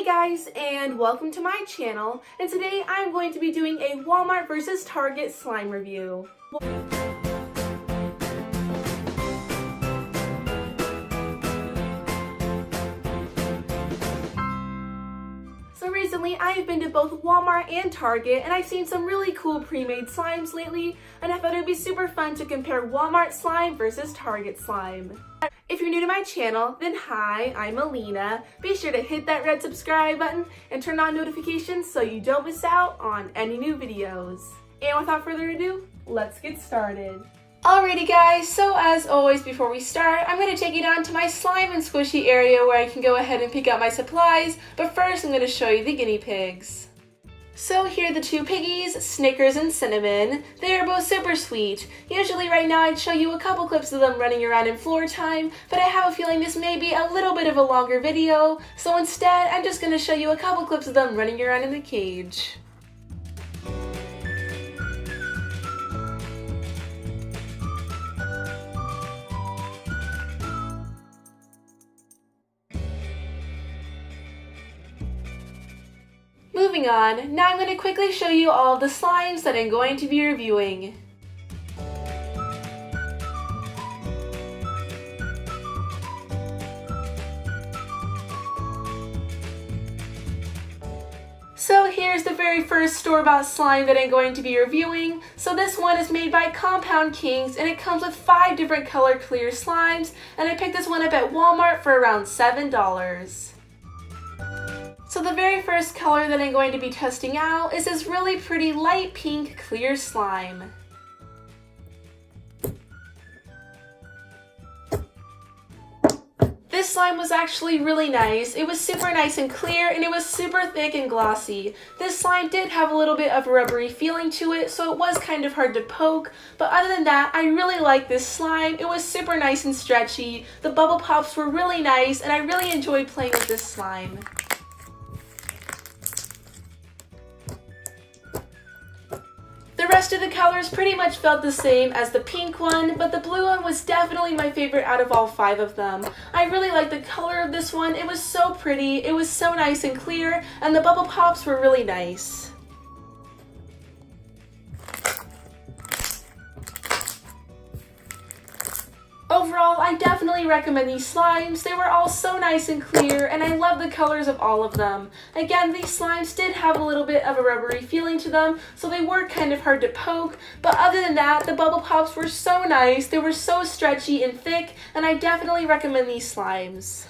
guys, and welcome to my channel, and today I'm going to be doing a Walmart versus Target slime review. So recently I've been to both Walmart and Target, and I've seen some really cool pre-made slimes lately, and I thought it would be super fun to compare Walmart slime versus Target slime. If you're new to my channel, then hi, I'm Alina. Be sure to hit that red subscribe button and turn on notifications so you don't miss out on any new videos. And without further ado, let's get started. Alrighty guys, so as always before we start, I'm going to take you down to my slime and squishy area where I can go ahead and pick out my supplies, but first I'm going to show you the guinea pigs. So here are the two piggies, Snickers and Cinnamon. They are both super sweet. Usually right now I'd show you a couple clips of them running around in floor time, but I have a feeling this may be a little bit of a longer video, so instead I'm just going to show you a couple clips of them running around in the cage. Moving on, now I'm going to quickly show you all of the slimes that I'm going to be reviewing. So here's the very first store-bought slime that I'm going to be reviewing. So this one is made by Compound Kings, and it comes with 5 different color clear slimes, and I picked this one up at Walmart for around $7. So the very first color that I'm going to be testing out is this really pretty light pink clear slime. This slime was actually really nice. It was super nice and clear, and it was super thick and glossy. This slime did have a little bit of a rubbery feeling to it, so it was kind of hard to poke, but other than that, I really liked this slime. It was super nice and stretchy. The bubble pops were really nice, and I really enjoyed playing with this slime. The rest of the colors pretty much felt the same as the pink one, but the blue one was definitely my favorite out of all 5 of them. I really liked the color of this one. It was so pretty, it was so nice and clear, and the bubble pops were really nice. Overall, I definitely recommend these slimes. They were all so nice and clear, and I love the colors of all of them. Again, these slimes did have a little bit of a rubbery feeling to them, so they were kind of hard to poke, but other than that, the bubble pops were so nice. They were so stretchy and thick, and I definitely recommend these slimes.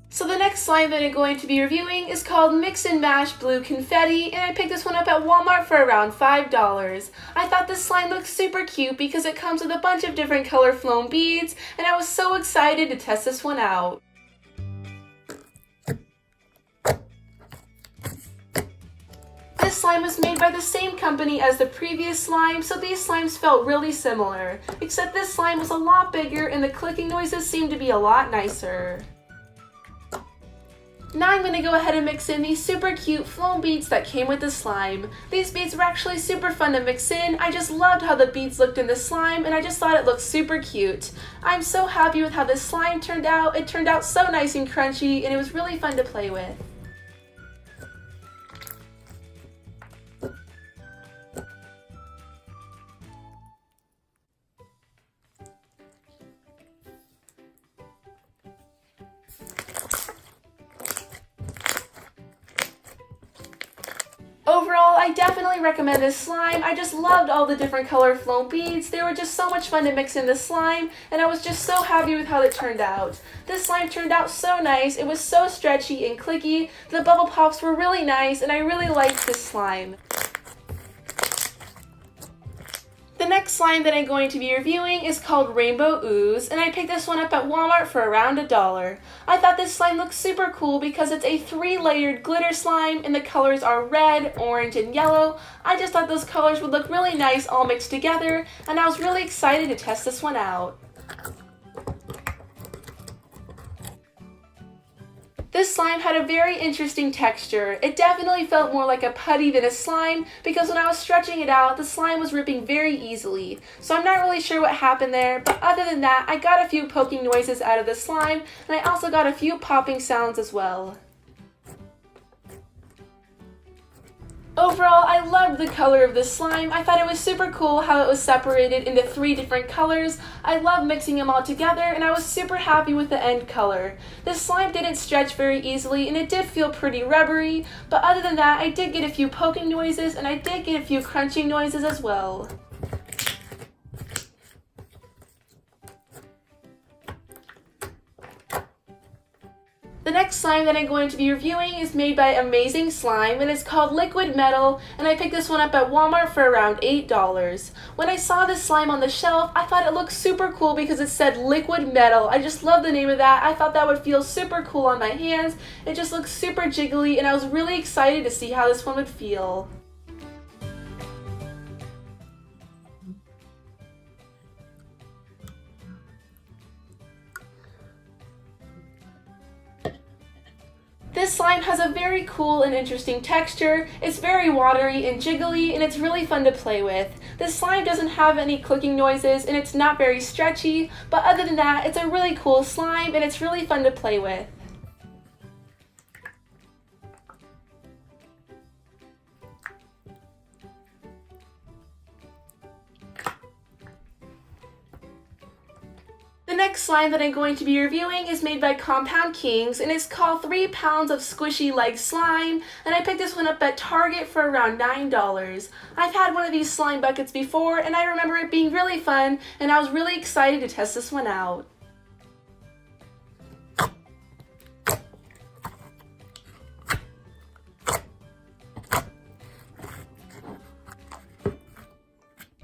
So the next slime that I'm going to be reviewing is called Mix and Mash Blue Confetti, and I picked this one up at Walmart for around $5. I thought this slime looked super cute because it comes with a bunch of different color flown beads, and I was so excited to test this one out. This slime was made by the same company as the previous slime, so these slimes felt really similar, except this slime was a lot bigger and the clicking noises seemed to be a lot nicer. Now I'm going to go ahead and mix in these super cute flown beads that came with the slime. These beads were actually super fun to mix in. I just loved how the beads looked in the slime, and I just thought it looked super cute. I'm so happy with how this slime turned out. It turned out so nice and crunchy, and it was really fun to play with. Overall, I definitely recommend this slime. I just loved all the different color flown beads. They were just so much fun to mix in the slime, and I was just so happy with how it turned out. This slime turned out so nice. It was so stretchy and clicky. The bubble pops were really nice, and I really liked this slime. The next slime that I'm going to be reviewing is called Rainbow Ooze, and I picked this one up at Walmart for around $1. I thought this slime looked super cool because it's a 3-layered glitter slime, and the colors are red, orange, and yellow. I just thought those colors would look really nice all mixed together, and I was really excited to test this one out. This slime had a very interesting texture. It definitely felt more like a putty than a slime because when I was stretching it out, the slime was ripping very easily. So I'm not really sure what happened there, but other than that, I got a few poking noises out of the slime, and I also got a few popping sounds as well. Overall, I loved the color of this slime. I thought it was super cool how it was separated into 3 different colors. I love mixing them all together, and I was super happy with the end color. This slime didn't stretch very easily, and it did feel pretty rubbery, but other than that, I did get a few poking noises, and I did get a few crunching noises as well. The next slime that I'm going to be reviewing is made by Amazing Slime, and it's called Liquid Metal, and I picked this one up at Walmart for around $8. When I saw this slime on the shelf, I thought it looked super cool because it said Liquid Metal. I just love the name of that. I thought that would feel super cool on my hands. It just looks super jiggly, and I was really excited to see how this one would feel. This slime has a very cool and interesting texture. It's very watery and jiggly, and it's really fun to play with. This slime doesn't have any clicking noises, and it's not very stretchy, but other than that, it's a really cool slime, and it's really fun to play with. The next slime that I'm going to be reviewing is made by Compound Kings, and it's called 3 pounds of squishy leg slime, and I picked this one up at Target for around $9. I've had one of these slime buckets before, and I remember it being really fun, and I was really excited to test this one out.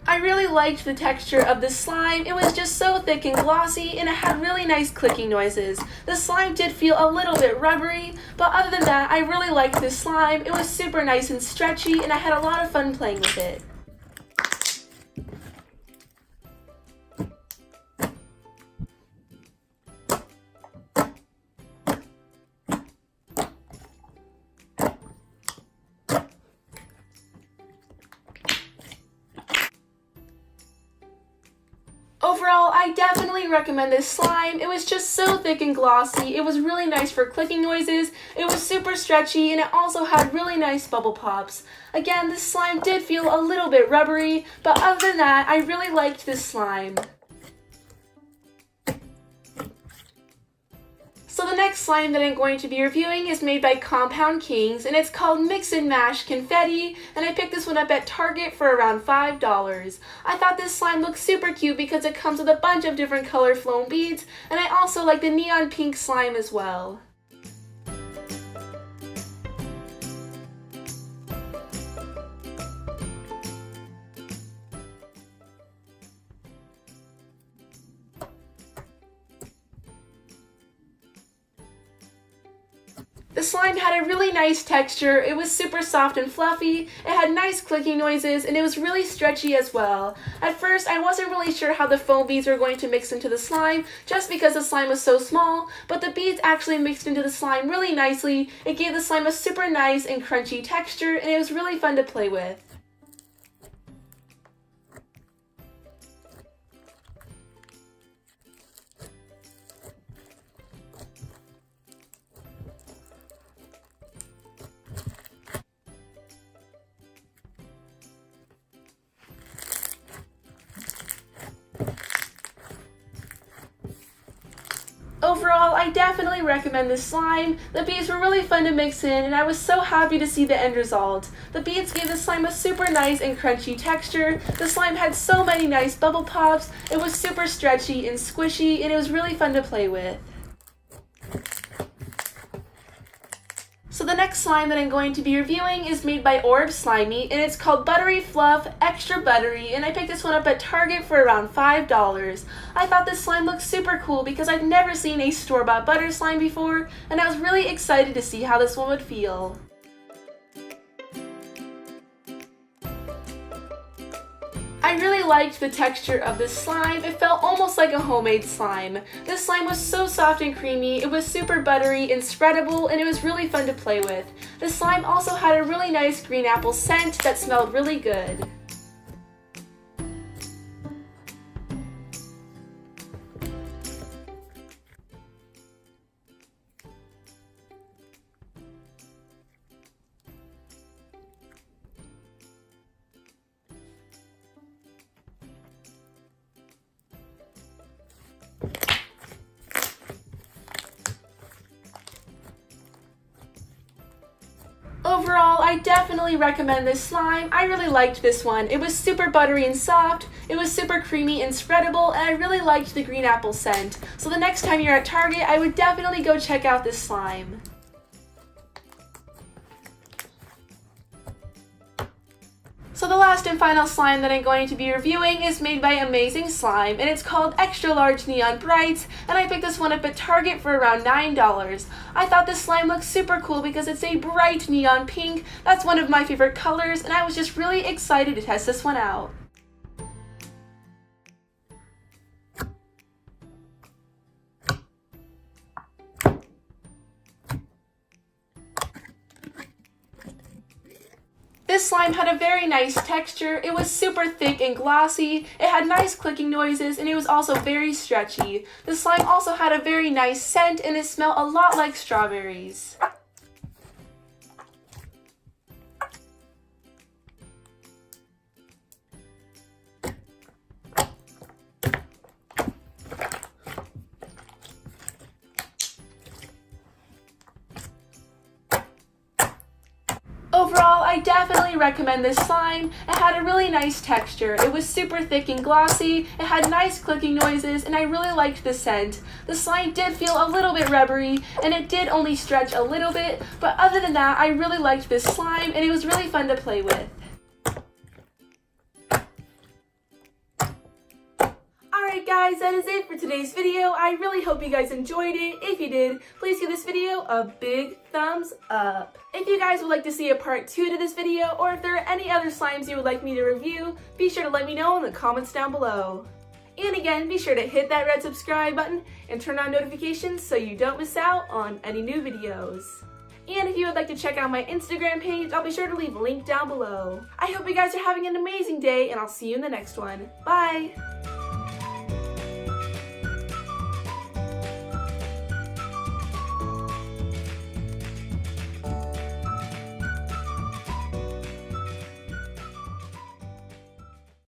I really liked the texture of the slime. It was just so thick and glossy, and it had really nice clicking noises. The slime did feel a little bit rubbery, but other than that, I really liked this slime. It was super nice and stretchy, and I had a lot of fun playing with it. Overall, I definitely recommend this slime. It was just so thick and glossy. It was really nice for clicking noises. It was super stretchy, and it also had really nice bubble pops. Again, this slime did feel a little bit rubbery, but other than that, I really liked this slime. So the next slime that I'm going to be reviewing is made by Compound Kings, and it's called Mix and Mash Confetti, and I picked this one up at Target for around $5. I thought this slime looked super cute because it comes with a bunch of different color foam beads, and I also like the neon pink slime as well. The slime had a really nice texture. It was super soft and fluffy, it had nice clicking noises, and it was really stretchy as well. At first, I wasn't really sure how the foam beads were going to mix into the slime, just because the slime was so small, but the beads actually mixed into the slime really nicely. It gave the slime a super nice and crunchy texture, and it was really fun to play with. Overall, I definitely recommend this slime. The beads were really fun to mix in, and I was so happy to see the end result. The beads gave the slime a super nice and crunchy texture. The slime had so many nice bubble pops. It was super stretchy and squishy, and it was really fun to play with. So the next slime that I'm going to be reviewing is made by Orb Slimy, and it's called Buttery Fluff Extra Buttery, and I picked this one up at Target for around $5. I thought this slime looked super cool because I've never seen a store-bought butter slime before, and I was really excited to see how this one would feel. I really liked the texture of this slime. It felt almost like a homemade slime. This slime was so soft and creamy, it was super buttery and spreadable, and it was really fun to play with. The slime also had a really nice green apple scent that smelled really good. Overall, I definitely recommend this slime. I really liked this one. It was super buttery and soft, it was super creamy and spreadable, and I really liked the green apple scent. So the next time you're at Target, I would definitely go check out this slime. So the last and final slime that I'm going to be reviewing is made by Amazing Slime, and it's called Extra Large Neon Brights, and I picked this one up at Target for around $9. I thought this slime looked super cool because it's a bright neon pink. That's one of my favorite colors, and I was just really excited to test this one out. This slime had a very nice texture. It was super thick and glossy, it had nice clicking noises, and it was also very stretchy. The slime also had a very nice scent, and it smelled a lot like strawberries. Overall, I definitely recommend this slime. It had a really nice texture. It was super thick and glossy, it had nice clicking noises, and I really liked the scent. The slime did feel a little bit rubbery, and it did only stretch a little bit, but other than that, I really liked this slime, and it was really fun to play with. Alright guys, that is it for today's video. I really hope you guys enjoyed it. If you did, please give this video a big thumbs up. If you guys would like to see a part 2 to this video, or if there are any other slimes you would like me to review, be sure to let me know in the comments down below. And again, be sure to hit that red subscribe button and turn on notifications so you don't miss out on any new videos. And if you would like to check out my Instagram page, I'll be sure to leave a link down below. I hope you guys are having an amazing day, and I'll see you in the next one. Bye!